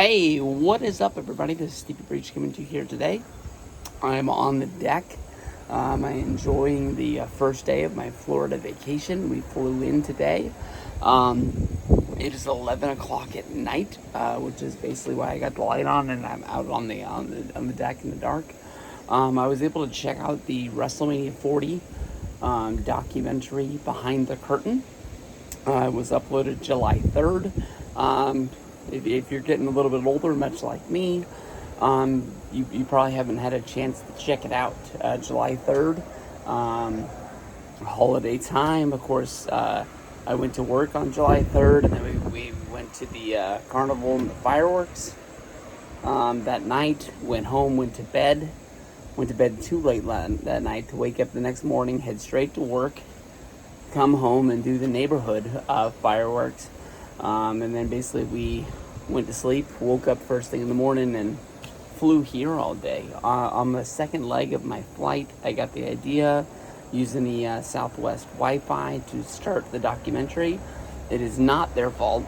Hey, what is up, everybody? This is Stevie Breach coming to you here today. I'm on the deck. I'm enjoying the first day of my Florida vacation. We flew in today. It is 11 o'clock at night, which is basically why I got the light on and I'm out on the deck in the dark. I was able to check out the WrestleMania 40 documentary Behind the Curtain. It was uploaded July 3rd. If you're getting a little bit older, much like me, you probably haven't had a chance to check it out. July 3rd, holiday time. Of course, I went to work on July 3rd, and then we went to the carnival and the fireworks that night. Went home, went to bed too late that night to wake up the next morning, head straight to work, come home and do the neighborhood fireworks. And then basically we went to sleep, woke up first thing in the morning, and flew here all day. On the second leg of my flight, I got the idea, using the Southwest Wi-Fi, to start the documentary. It is not their fault.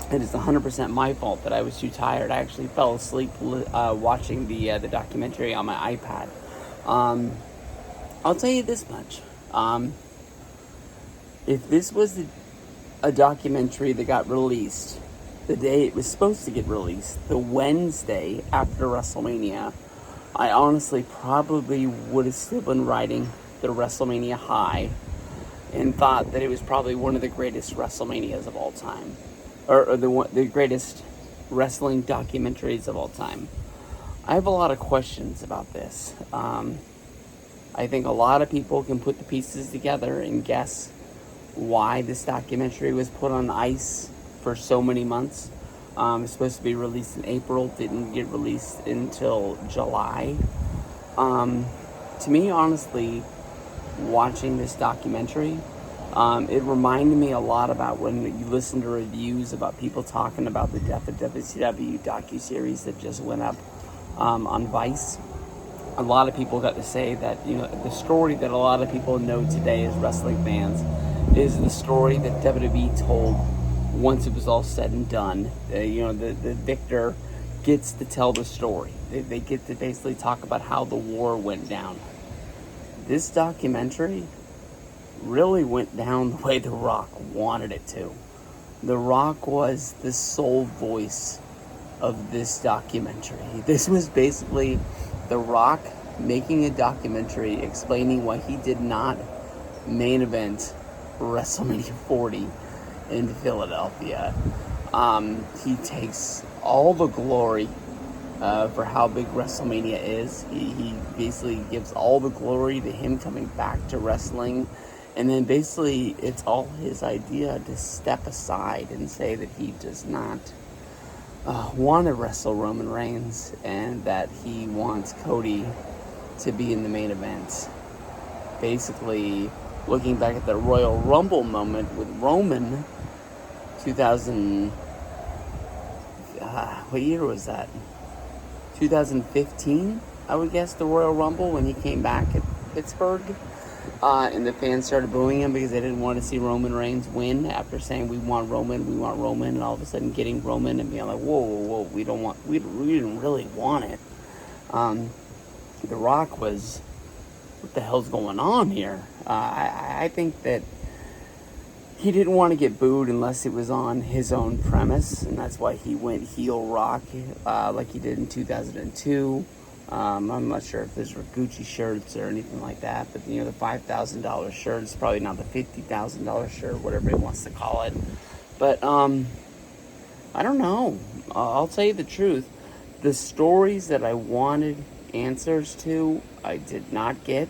It is 100% my fault that I was too tired. I actually fell asleep watching the documentary on my iPad. I'll tell you this much. If this was a documentary that got released the day it was supposed to get released, the Wednesday after WrestleMania, I honestly probably would have still been riding the WrestleMania high and thought that it was probably one of the greatest WrestleManias of all time, or the greatest wrestling documentaries of all time. I have a lot of questions about this. I think a lot of people can put the pieces together and guess why this documentary was put on ice for so many months. It's supposed to be released in April, didn't get released until July. To me, honestly, watching this documentary, it reminded me a lot about when you listen to reviews about people talking about the death of WCW docuseries that just went up on Vice. A lot of people got to say that, the story that a lot of people know today as wrestling fans is the story that WWE told once it was all said and done. The victor gets to tell the story. They get to basically talk about how the war went down. This documentary really went down the way The Rock wanted it to. The Rock was the sole voice of this documentary. This was basically The Rock making a documentary explaining why he did not main event WrestleMania 40 in Philadelphia. He takes all the glory for how big WrestleMania is. He basically gives all the glory to him coming back to wrestling, and then basically it's all his idea to step aside and say that he does not want to wrestle Roman Reigns, and that he wants Cody to be in the main event. Basically, looking back at the Royal Rumble moment with Roman, 2000, what year was that? 2015, I would guess, the Royal Rumble, when he came back at Pittsburgh. And the fans started booing him because they didn't want to see Roman Reigns win after saying, we want Roman, and all of a sudden getting Roman and being like, whoa, we didn't really want it. The Rock was, what the hell's going on here? I think that he didn't want to get booed unless it was on his own premise, and that's why he went heel Rock like he did in 2002. I'm not sure if those were Gucci shirts or anything like that, but the $5,000 shirt is probably not the $50,000 shirt, whatever he wants to call it. But I don't know. I'll tell you the truth. The stories that I wanted answers to, I did not get.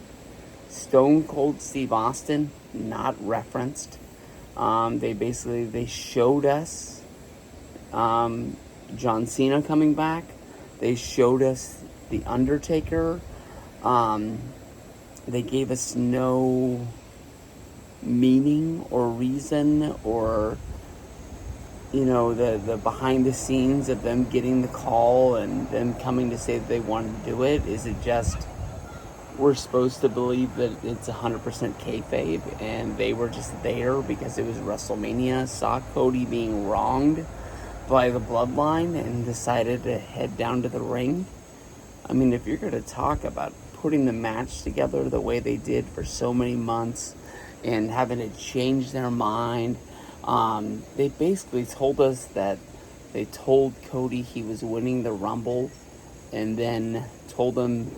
Stone Cold Steve Austin, not referenced. They showed us John Cena coming back. They showed us The Undertaker. They gave us no meaning or reason or, the behind the scenes of them getting the call and them coming to say that they wanted to do it. Is it just we're supposed to believe that it's 100% kayfabe and they were just there because it was WrestleMania, saw Cody being wronged by the bloodline and decided to head down to the ring. I mean, if you're going to talk about putting the match together the way they did for so many months and having to change their mind, they basically told us that they told Cody he was winning the Rumble and then told him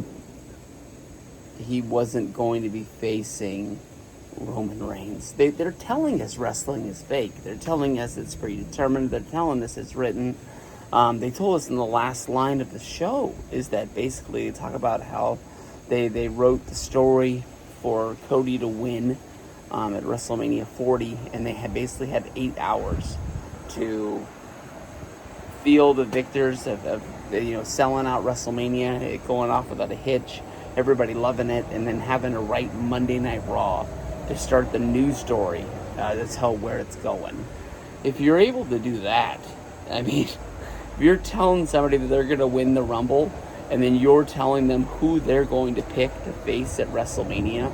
he wasn't going to be facing Roman Reigns. They're telling us wrestling is fake. They're telling us it's predetermined. They're telling us it's written. They told us in the last line of the show is that basically they talk about how they wrote the story for Cody to win at WrestleMania 40, and they had basically had 8 hours to feel the victors of selling out WrestleMania, it going off without a hitch, everybody loving it, and then having to write Monday Night Raw to start the news story to tell where it's going. If you're able to do that, I mean, if you're telling somebody that they're going to win the Rumble, and then you're telling them who they're going to pick to face at WrestleMania,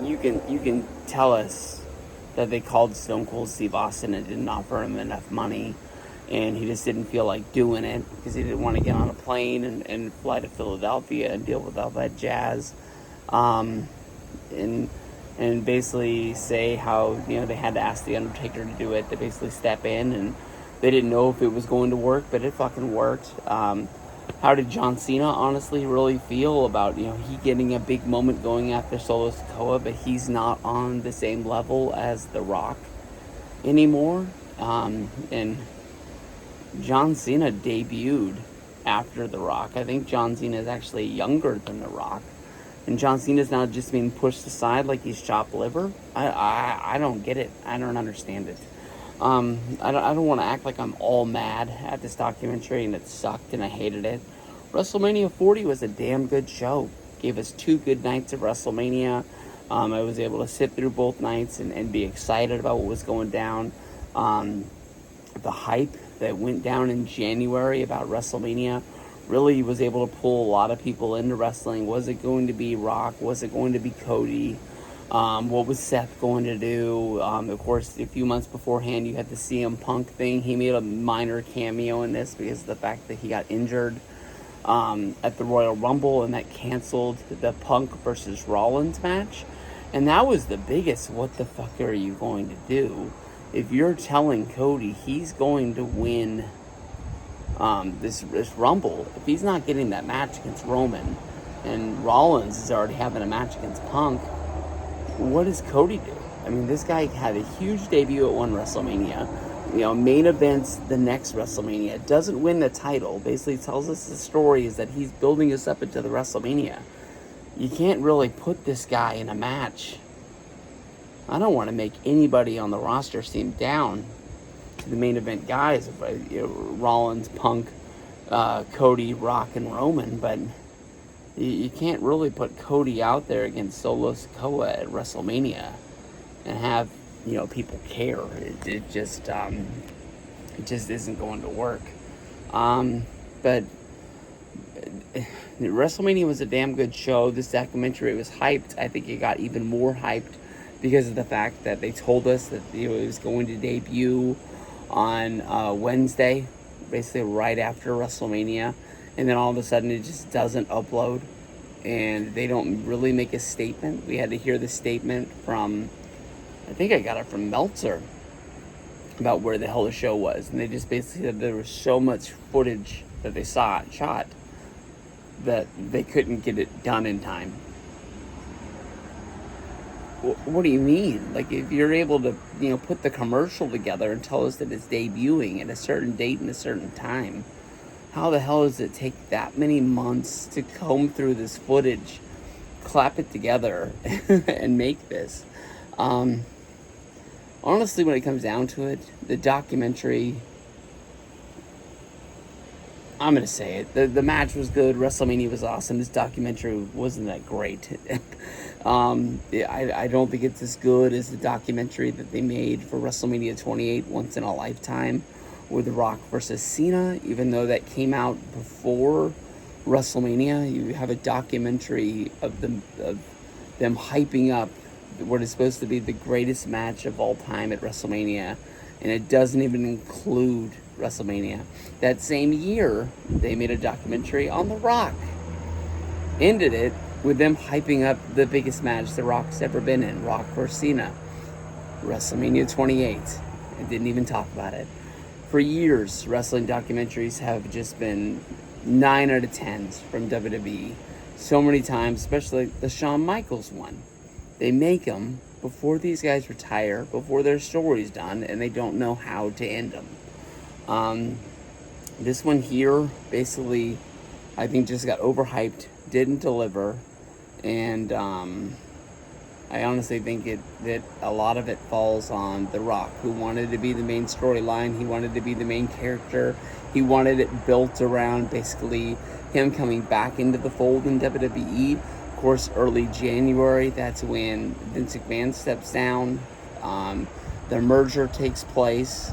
you can tell us that they called Stone Cold Steve Austin and didn't offer him enough money, and he just didn't feel like doing it because he didn't want to get on a plane and fly to Philadelphia and deal with all that jazz, and basically say how they had to ask the Undertaker to do it, to basically step in, and they didn't know if it was going to work, but it fucking worked. How did John Cena honestly really feel about he getting a big moment going after Solo Sikoa, but he's not on the same level as The Rock anymore? And John Cena debuted after The Rock. I think John Cena is actually younger than The Rock, and John Cena's now just being pushed aside like he's chopped liver. I don't get it. I don't understand it. I don't want to act like I'm all mad at this documentary and it sucked and I hated it. WrestleMania 40 was a damn good show. Gave us 2 good nights of WrestleMania. I was able to sit through both nights and be excited about what was going down. The hype that went down in January about WrestleMania really was able to pull a lot of people into wrestling. Was it going to be Rock? Was it going to be Cody? What was Seth going to do? Of course, a few months beforehand, you had the CM Punk thing. He made a minor cameo in this because of the fact that he got injured at the Royal Rumble, and that canceled the Punk versus Rollins match. And that was the biggest, what the fuck are you going to do? If you're telling Cody he's going to win this Rumble, if he's not getting that match against Roman, and Rollins is already having a match against Punk, what does Cody do? I mean, this guy had a huge debut at one WrestleMania. Main events the next WrestleMania. Doesn't win the title. Basically tells us the story is that he's building us up into the WrestleMania. You can't really put this guy in a match. I don't want to make anybody on the roster seem down to the main event guys. Rollins, Punk, Cody, Rock, and Roman, but you can't really put Cody out there against Solo Sikoa at WrestleMania and have people care. It just isn't going to work. But WrestleMania was a damn good show. This documentary was hyped. I think it got even more hyped because of the fact that they told us that it was going to debut on Wednesday, basically right after WrestleMania. And then all of a sudden it just doesn't upload, and they don't really make a statement. We had to hear the statement from, I think I got it from Meltzer, about where the hell the show was. And they just basically said there was so much footage that they shot that they couldn't get it done in time. What do you mean? Like, if you're able to, put the commercial together and tell us that it's debuting at a certain date and a certain time, how the hell does it take that many months to comb through this footage, clap it together, and make this? Honestly, when it comes down to it, the documentary, I'm going to say it, the match was good, WrestleMania was awesome, this documentary wasn't that great. I don't think it's as good as the documentary that they made for WrestleMania 28, Once in a Lifetime, with The Rock versus Cena. Even though that came out before WrestleMania, you have a documentary of them hyping up what is supposed to be the greatest match of all time at WrestleMania, And it doesn't even include WrestleMania. That same year, they made a documentary on The Rock. Ended it with them hyping up the biggest match The Rock's ever been in, Rock vs. Cena, WrestleMania 28. And didn't even talk about it. For years, wrestling documentaries have just been 9 out of 10s from WWE. So many times, especially the Shawn Michaels one. They make them before these guys retire, before their story's done, and they don't know how to end them. This one here, basically, I think just got overhyped, didn't deliver, and I honestly think that a lot of it falls on The Rock, who wanted to be the main storyline. He wanted to be the main character. He wanted it built around basically him coming back into the fold in WWE. Of course, early January, that's when Vince McMahon steps down. The merger takes place.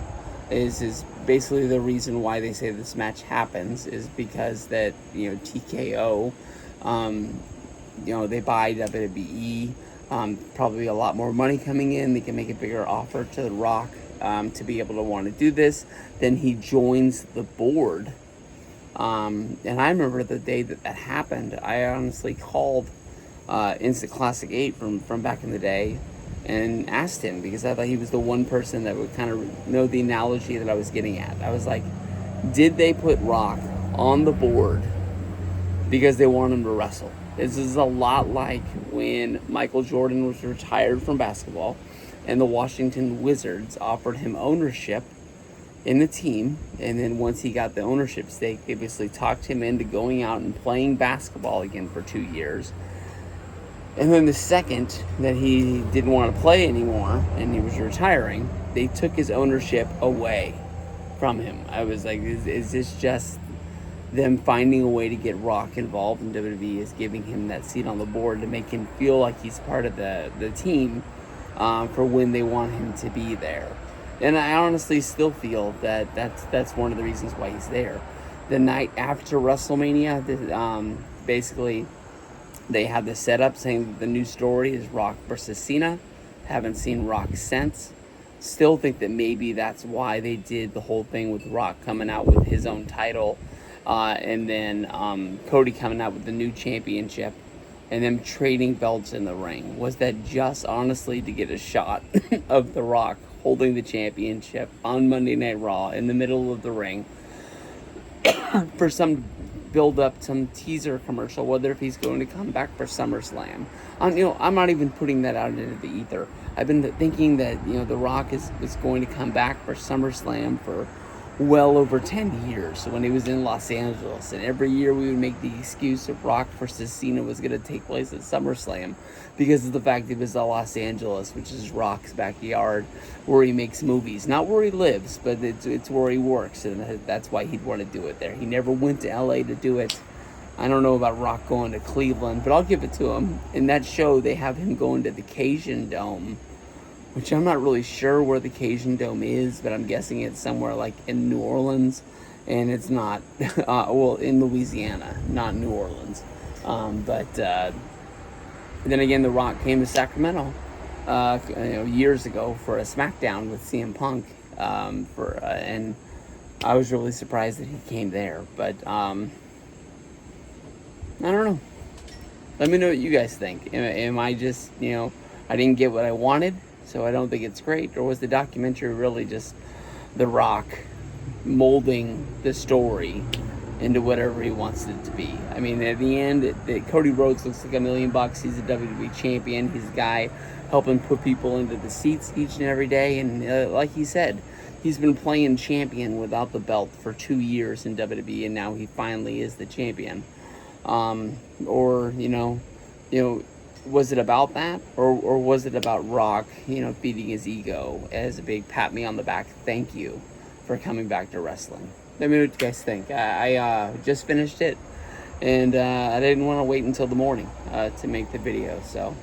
Is basically the reason why they say this match happens is because that, TKO, they buy WWE. Probably a lot more money coming in. They can make a bigger offer to The Rock to be able to want to do this. Then he joins the board. And I remember the day that happened. I honestly called Instant Classic 8 from back in the day and asked him, because I thought he was the one person that would kind of know the analogy that I was getting at. I was like, did they put Rock on the board because they want him to wrestle? This is a lot like when Michael Jordan was retired from basketball and the Washington Wizards offered him ownership in the team, and then once he got the ownership stake, they basically talked him into going out and playing basketball again for 2 years. And then the second that he didn't want to play anymore and he was retiring, they took his ownership away from him. I was like, is this just them finding a way to get Rock involved in WWE, is giving him that seat on the board to make him feel like he's part of the team for when they want him to be there. And I honestly still feel that that's one of the reasons why he's there. The night after WrestleMania, basically, they had the setup saying the new story is Rock versus Cena. Haven't seen Rock since. Still think that maybe that's why they did the whole thing with Rock coming out with his own title, and then Cody coming out with the new championship, and them trading belts in the ring. Was that just honestly to get a shot of The Rock holding the championship on Monday Night Raw in the middle of the ring for some build up, some teaser commercial, whether if he's going to come back for SummerSlam? I'm not even putting that out into the ether. I've been thinking that The Rock is going to come back for SummerSlam for well over 10 years when he was in Los Angeles, and every year we would make the excuse of Rock versus Cena was going to take place at SummerSlam because of the fact it was Los Angeles, which is Rock's backyard, where he makes movies. Not where he lives, but it's where he works, and that's why he'd want to do it there. He never went to LA to do it. I don't know about Rock going to Cleveland, but I'll give it to him. In that show, they have him going to the Cajun Dome, which I'm not really sure where the Cajun Dome is, but I'm guessing it's somewhere like in New Orleans, and it's not, in Louisiana, not New Orleans. But then again, The Rock came to Sacramento years ago for a SmackDown with CM Punk, and I was really surprised that he came there. But I don't know. Let me know what you guys think. Am I just, I didn't get what I wanted, so I don't think it's great? Or was the documentary really just The Rock molding the story into whatever he wants it to be? I mean, at the end, Cody Rhodes looks like $1 million. He's a WWE champion. He's a guy helping put people into the seats each and every day. And like he said, he's been playing champion without the belt for 2 years in WWE, and now he finally is the champion. Was it about that, or was it about Rock, feeding his ego as a big pat me on the back, thank you for coming back to wrestling? Let me know what you guys think. I just finished it, and I didn't want to wait until the morning to make the video, so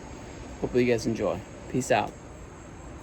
hopefully you guys enjoy. Peace out.